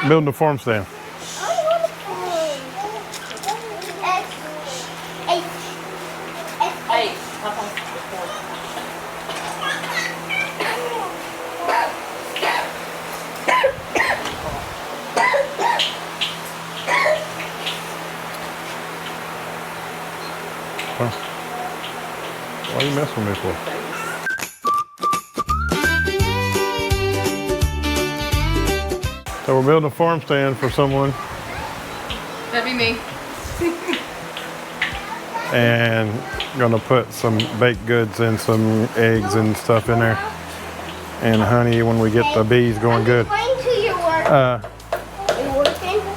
building a farm stand? Why are you messing with me for? So we're building a farm stand for someone. That'd be me. And gonna put some baked goods and some eggs and stuff in there. And honey when we get the bees going good.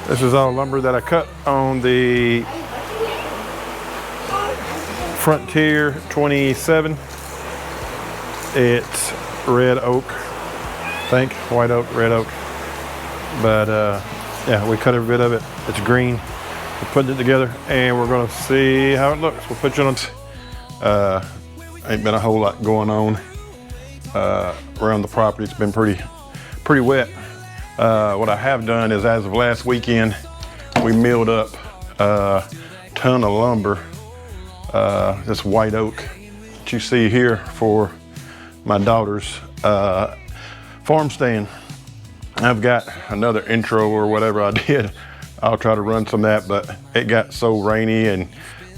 This is all lumber that I cut on the Frontier 27. It's red oak, I think, white oak, red oak. But yeah, we cut every bit of it. It's green. We're putting it together and we're gonna see how it looks. We'll put you on. Ain't been a whole lot going on around the property. It's been pretty wet. What I have done is, as of last weekend, we milled up a ton of lumber. This white oak that you see here for my daughter's farm stand. I've got another intro or whatever I did. I'll try to run some of that, but it got so rainy and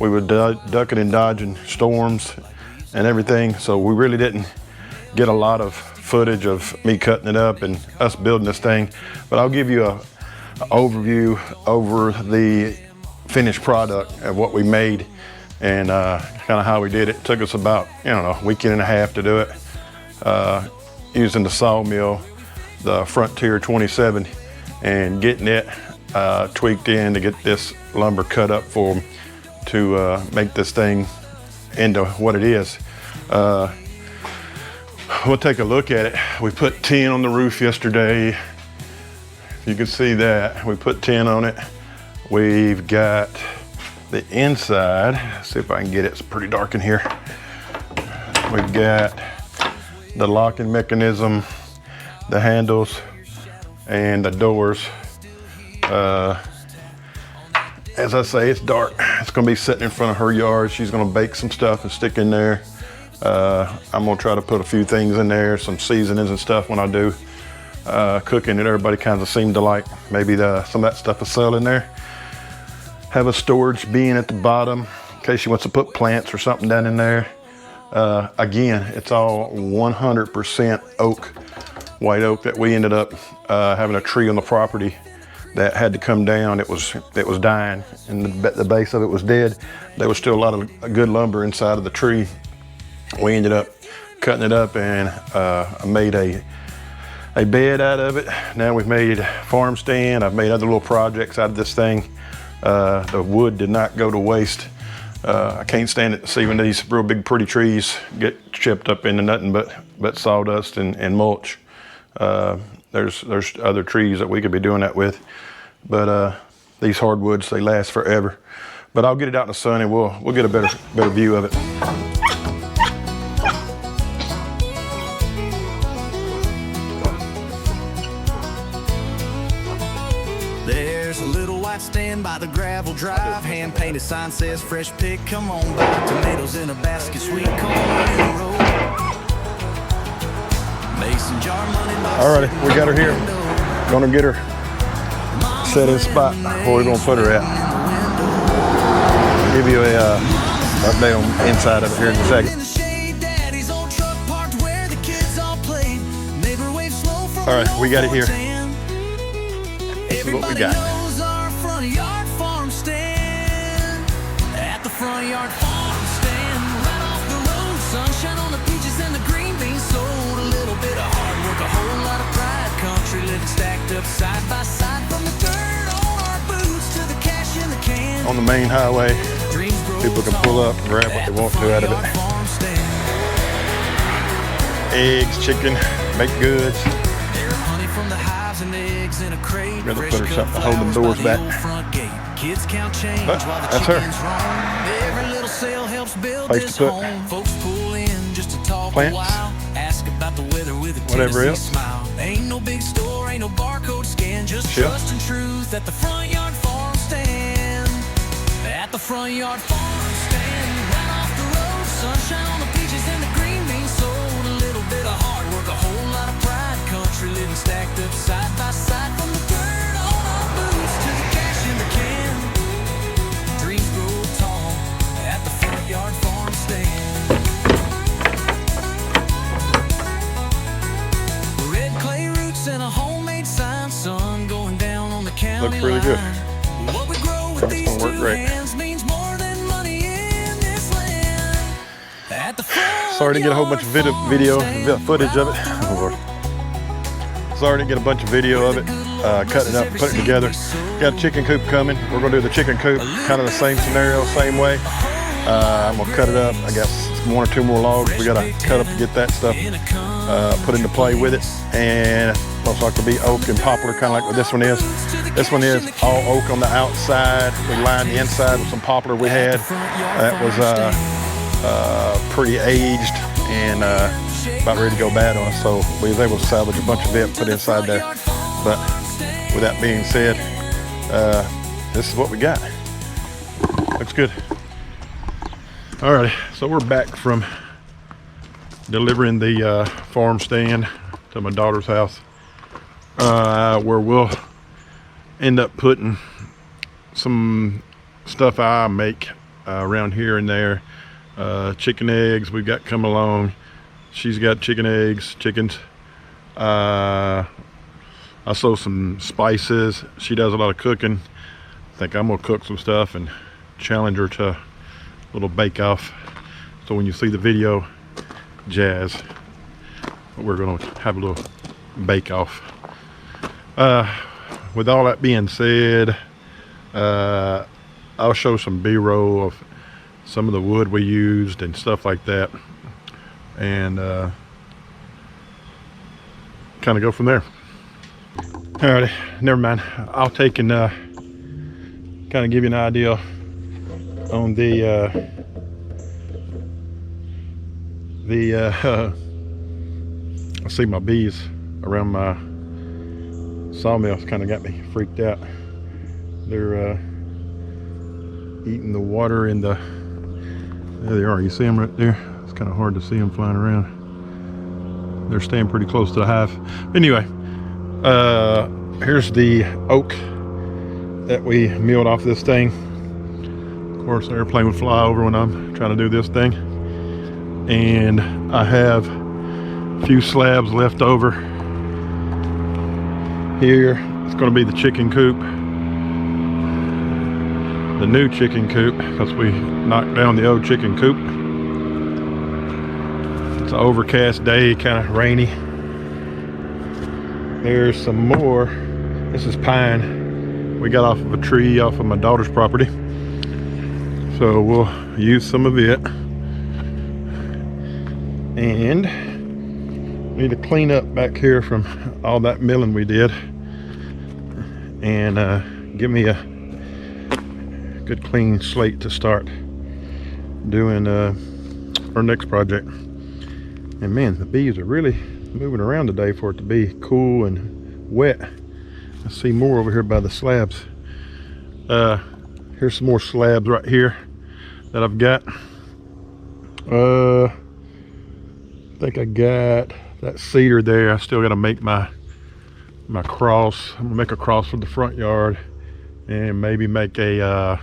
we were ducking and dodging storms and everything, so we really didn't get a lot of footage of me cutting it up and us building this thing. But I'll give you an overview over the finished product of what we made and kind of how we did it. It took us about, I don't know, a weekend and a half to do it, using the sawmill, the Frontier 27, and getting it tweaked in to get this lumber cut up for them to make this thing into what it is. We'll take a look at it. We put tin on the roof yesterday. If you can see that, we put tin on it. We've got the inside. Let's see if I can get it. It's pretty dark in here. We've got the locking mechanism, the handles, and the doors. As I say, it's dark. It's gonna be sitting in front of her yard. She's gonna bake some stuff and stick in there. I'm gonna try to put a few things in there, some seasonings and stuff when I do cooking that everybody kind of seemed to like. Maybe some of that stuff will sell in there. Have a storage bin at the bottom in case she wants to put plants or something down in there. Again, it's all 100% oak, white oak that we ended up having a tree on the property that had to come down. It was dying and the base of it was dead. There was still a lot of good lumber inside of the tree. We ended up cutting it up and I made a bed out of it. Now we've made a farm stand. I've made other little projects out of this thing. The wood did not go to waste. I can't stand it to see when these real big pretty trees get chipped up into nothing but sawdust and mulch. There's other trees that we could be doing that with, but these hardwoods, they last forever. But I'll get it out in the sun and we'll get a better view of it. There's a little white stand by the gravel drive. Hand painted sign says fresh pick, come on by. Tomatoes in a basket, sweet corn in the road. Mason jar money. Alrighty, we got her here. Gonna get her set in a spot where we're gonna put her at. I'll give you a update on the inside of it here in a second. Alright, we got it here. This is what we got. Front yard farm stand, right off the road, sunshine on the peaches and the green beans sold. A little bit of hard work, a whole lot of pride, country living stacked up side by side, from the dirt on our boots to the cash in the can. On the main highway, people can pull up and grab what they want to out of it. Eggs, chicken, baked goods. Rather put her something to hold them doors back. But that's her. Place to put plants, whatever else. Ain't no big store, ain't no barcode scan, just chill. Trust and truth at the front yard farm stand. At the front yard farm stand. Right off the road, sunshine on the peaches and the green beans sold. A little bit of hard work, a whole lot of pride. Country living stacked up side by side. From the dirt on our boots to the cash in the can. Dreams grow tall at the front yard farm stand. Red clay roots and a homemade sign. Sun going down on the county Looks really good. line. What we grow with That's these gonna work two great. hands means more than money in this land. At the front Sorry to get a whole bunch of video footage of it. Oh, Lord. Sorry to get a bunch of video of it, cutting it up, putting it together. Got a chicken coop coming. We're gonna do the chicken coop, kind of the same scenario, same way. I'm gonna cut it up. I got 1 or 2 more logs we gotta cut up to get that stuff put into play with it. And looks like it'll be oak and poplar, kind of like what this one is. This one is all oak on the outside. We lined the inside with some poplar we had. That was pretty aged and about ready to go bad on us, so we was able to salvage a bunch of it, put inside there. But with that being said, this is what we got. Looks good. Alrighty, so we're back from delivering the farm stand to my daughter's house, where we'll end up putting some stuff I make around here and there. Chicken eggs we've got come along. She's got chicken eggs, chickens. I sow some spices. She does a lot of cooking. I think I'm gonna cook some stuff and challenge her to a little bake off. So when you see the video, Jazz, we're gonna have a little bake off. With all that being said, I'll show some B-roll of some of the wood we used and stuff like that, and kind of go from there. Alrighty, never mind. I'll take and kind of give you an idea on I see my bees around my sawmill. It's kind of got me freaked out. They're eating the water in the, there they are, you see them right there? It's kind of hard to see them flying around. They're staying pretty close to the hive. Anyway, here's the oak that we milled off this thing. Of course, the airplane would fly over when I'm trying to do this thing. And I have a few slabs left over here. It's going to be the chicken coop, the new chicken coop, because we knocked down the old chicken coop. It's an overcast day, kind of rainy. There's some more. This is pine we got off of a tree off of my daughter's property, so we'll use some of it. And we need to clean up back here from all that milling we did, and give me a good clean slate to start doing our next project. And man, the bees are really moving around today for it to be cool and wet. I see more over here by the slabs. Here's some more slabs right here that I've got. I think I got that cedar there. I still got to make my cross. I'm gonna make a cross for the front yard, and maybe make a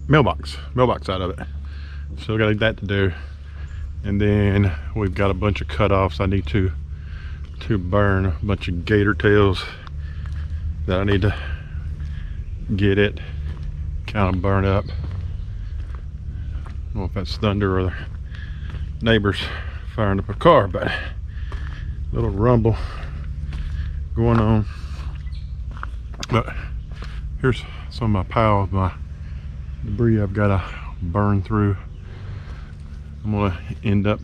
mailbox out of it. Still got that to do. And then we've got a bunch of cutoffs I need to burn, a bunch of gator tails that I need to get it kind of burn up. I don't know if that's thunder or the neighbors firing up a car, but a little rumble going on. But here's some of my pile of my debris I've got to burn through. I'm gonna end up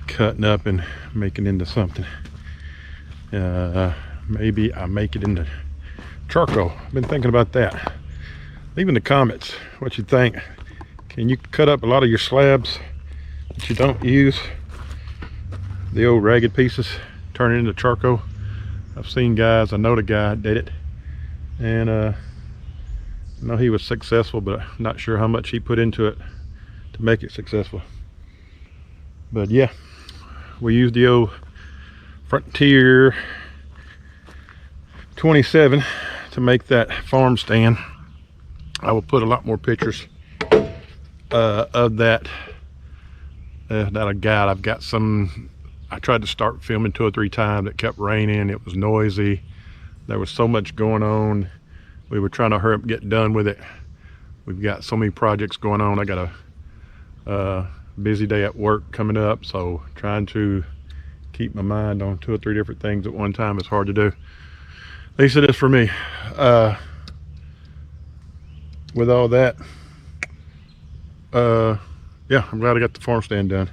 cutting up and making into something. Maybe I make it into charcoal. I've been thinking about that. Leave in the comments what you think. Can you cut up a lot of your slabs that you don't use, the old ragged pieces? turn it into charcoal. I've seen guys, I know the guy did it, and I know he was successful, but I'm not sure how much he put into it to make it successful. But yeah, we used the old Frontier 27 to make that farm stand. I will put a lot more pictures of that that I got. I've got some. I tried to start filming 2 or 3 times. It kept raining. It was noisy. There was so much going on. We were trying to hurry up and get done with it. We've got so many projects going on. I got a busy day at work coming up, so trying to keep my mind on 2 or 3 different things at one time is hard to do. At least it is for me. With all that, yeah, I'm glad I got the farm stand done,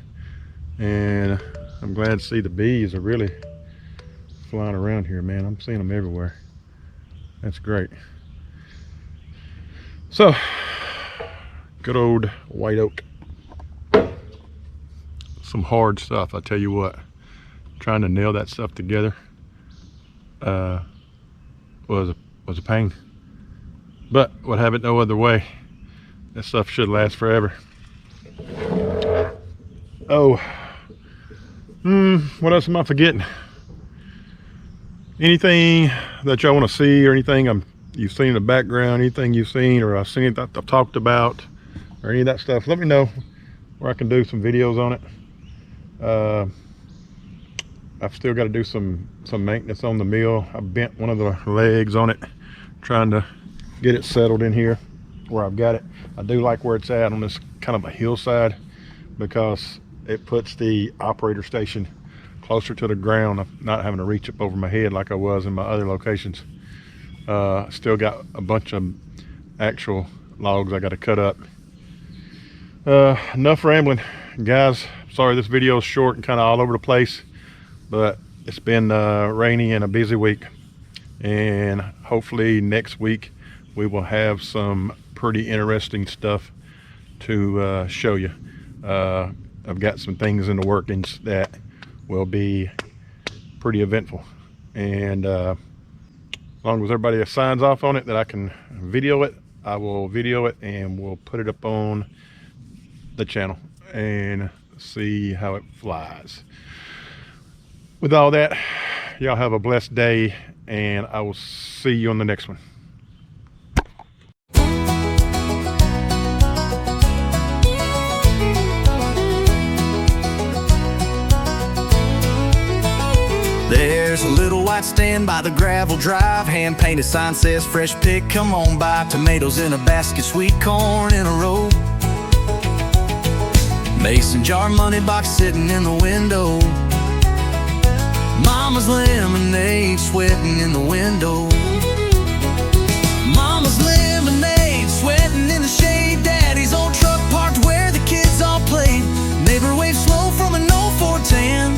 and I'm glad to see the bees are really flying around here, man. I'm seeing them everywhere. That's great. So, good old white oak. Some hard stuff, I tell you what. Trying to nail that stuff together was a pain. But would have it no other way. That stuff should last forever. Oh, what else am I forgetting? Anything that y'all want to see, or anything you've seen in the background, anything you've seen or I've seen that I've talked about, or any of that stuff, let me know where I can do some videos on it. I've still got to do some maintenance on the mill. I bent one of the legs on it, trying to get it settled in here where I've got it. I do like where it's at on this kind of a hillside, because it puts the operator station closer to the ground. I'm not having to reach up over my head like I was in my other locations. Still got a bunch of actual logs I got to cut up. Enough rambling, guys. Sorry this video is short and kind of all over the place, but it's been rainy and a busy week, and hopefully next week we will have some pretty interesting stuff to show you. I've got some things in the workings that will be pretty eventful, and as long as everybody signs off on it that I can video it, I will video it, and we'll put it up on the channel and see how it flies. With all that, y'all have a blessed day, and I will see you on the next one. There's a little white stand by the gravel drive. Hand-painted sign says fresh pick, come on by. Tomatoes in a basket, sweet corn in a row. Mason jar money box sitting in the window. Mama's lemonade sweating in the window. Mama's lemonade sweating in the shade. Daddy's old truck parked where the kids all played. Neighbor waved slow from an old 410.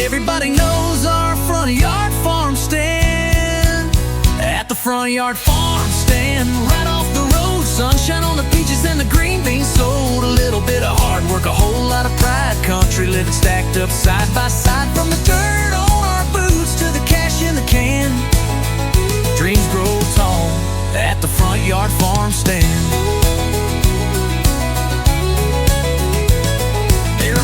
Everybody knows our front yard farm stand. At the front yard farm stand, right off the road, sunshine on the peaches and the green beans sold. A little bit of hard work, a whole lot of pride. Country living stacked up side by side. From the dirt on our boots to the cash in the can. Dreams grow tall at the front yard farm stand.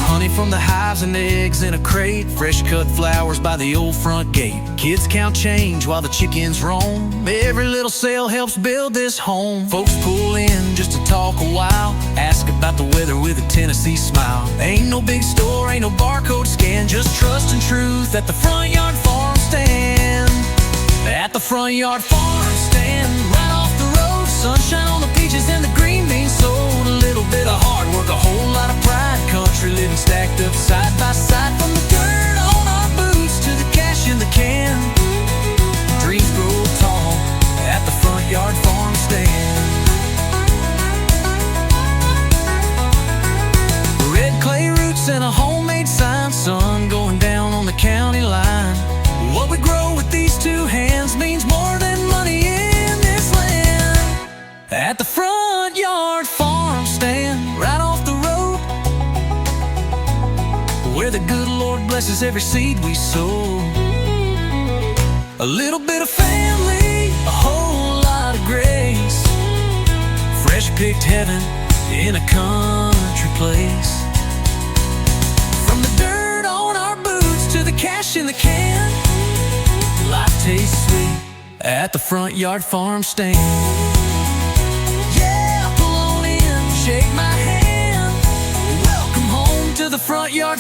Honey from the hives and eggs in a crate. Fresh cut flowers by the old front gate. Kids count change while the chickens roam. Every little sale helps build this home. Folks pull in just to talk a while. Ask about the weather with a Tennessee smile. Ain't no big store, ain't no barcode scan. Just trust and truth at the front yard farm stand. At the front yard farm stand, right off the road, sunshine on the peaches and the green beans sold. A little bit of hard work, a whole lot of pride. Country living stacked up side by side. From the dirt on our boots to the cash in the can. Dreams grow tall at the front yard farm stand. Red clay roots and a homemade sign. Sun going down on the county line. What we grow with these 2 hands means more than money in this land. At the front yard farm stand, right off the road, where the good Lord bless is every seed we sow. A little bit of family, a whole lot of grace. Fresh picked heaven in a country place. From the dirt on our boots to the cash in the can, life tastes sweet at the Front Yard Farm stand. Yeah, pull on in, shake my hand. Welcome home to the Front Yard